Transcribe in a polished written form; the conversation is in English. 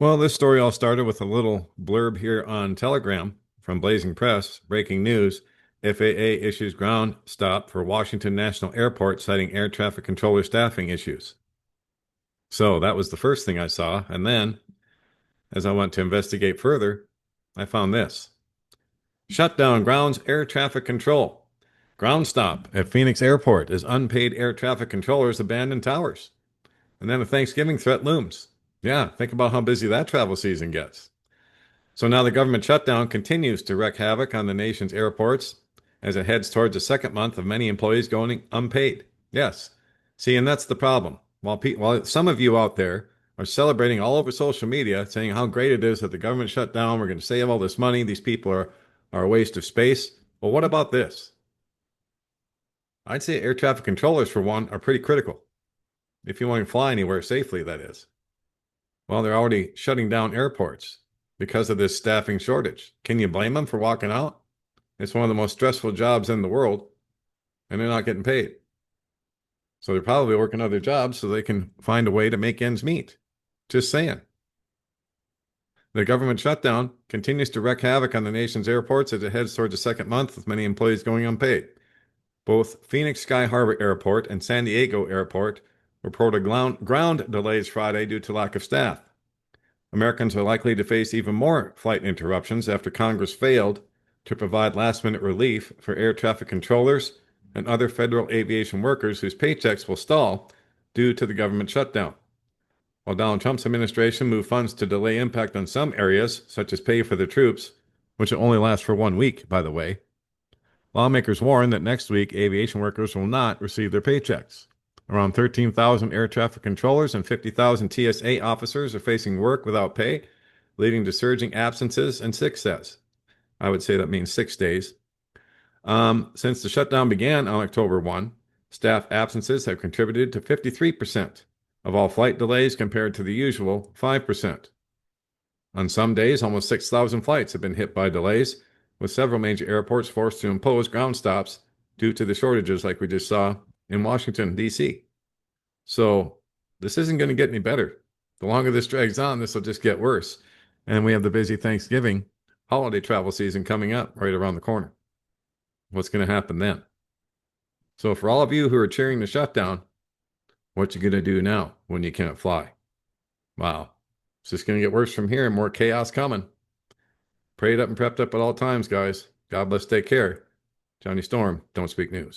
Well, this story all started with a little blurb here on Telegram from Blazing Press. Breaking news: FAA issues ground stop for Washington National Airport, citing air traffic controller staffing issues. So that was the first thing I saw. And then, as I went to investigate further, I found this: shutdown grounds air traffic control. Ground stop at Phoenix Airport as unpaid air traffic controllers abandon towers. And then a Thanksgiving threat looms. Yeah, think about how busy that travel season gets. So now the government shutdown continues to wreak havoc on the nation's airports as it heads towards the second month of many employees going unpaid. Yes. See, and that's the problem. While some of you out there are celebrating all over social media, saying how great it is that the government shut down, we're going to save all this money, these people are a waste of space. Well, what about this? I'd say air traffic controllers, for one, are pretty critical. If you want to fly anywhere safely, that is. Well, they're already shutting down airports because of this staffing shortage. Can you blame them for walking out? It's one of the most stressful jobs in the world, and they're not getting paid. So they're probably working other jobs so they can find a way to make ends meet. Just saying. The government shutdown continues to wreak havoc on the nation's airports as it heads towards the second month with many employees going unpaid. Both Phoenix Sky Harbor Airport and San Diego Airport reported ground delays Friday due to lack of staff. Americans are likely to face even more flight interruptions after Congress failed to provide last-minute relief for air traffic controllers and other federal aviation workers whose paychecks will stall due to the government shutdown. While Donald Trump's administration moved funds to delay impact on some areas, such as pay for the troops, which will only last for 1 week, by the way, lawmakers warn that next week aviation workers will not receive their paychecks. Around 13,000 air traffic controllers and 50,000 TSA officers are facing work without pay, leading to surging absences and sick days. I would say that means 6 days. Since the shutdown began on October 1, staff absences have contributed to 53% of all flight delays compared to the usual 5%. On some days, almost 6,000 flights have been hit by delays, with several major airports forced to impose ground stops due to the shortages like we just saw in Washington, D.C. So this isn't going to get any better. The longer this drags on, this will just get worse. And we have the busy Thanksgiving holiday travel season coming up right around the corner. What's going to happen then? So for all of you who are cheering the shutdown, what you going to do now when you can't fly? Wow. It's just going to get worse from here and more chaos coming. Prayed up and prepped up at all times, guys. God bless, take care. Johnny Storm, Don't Speak News.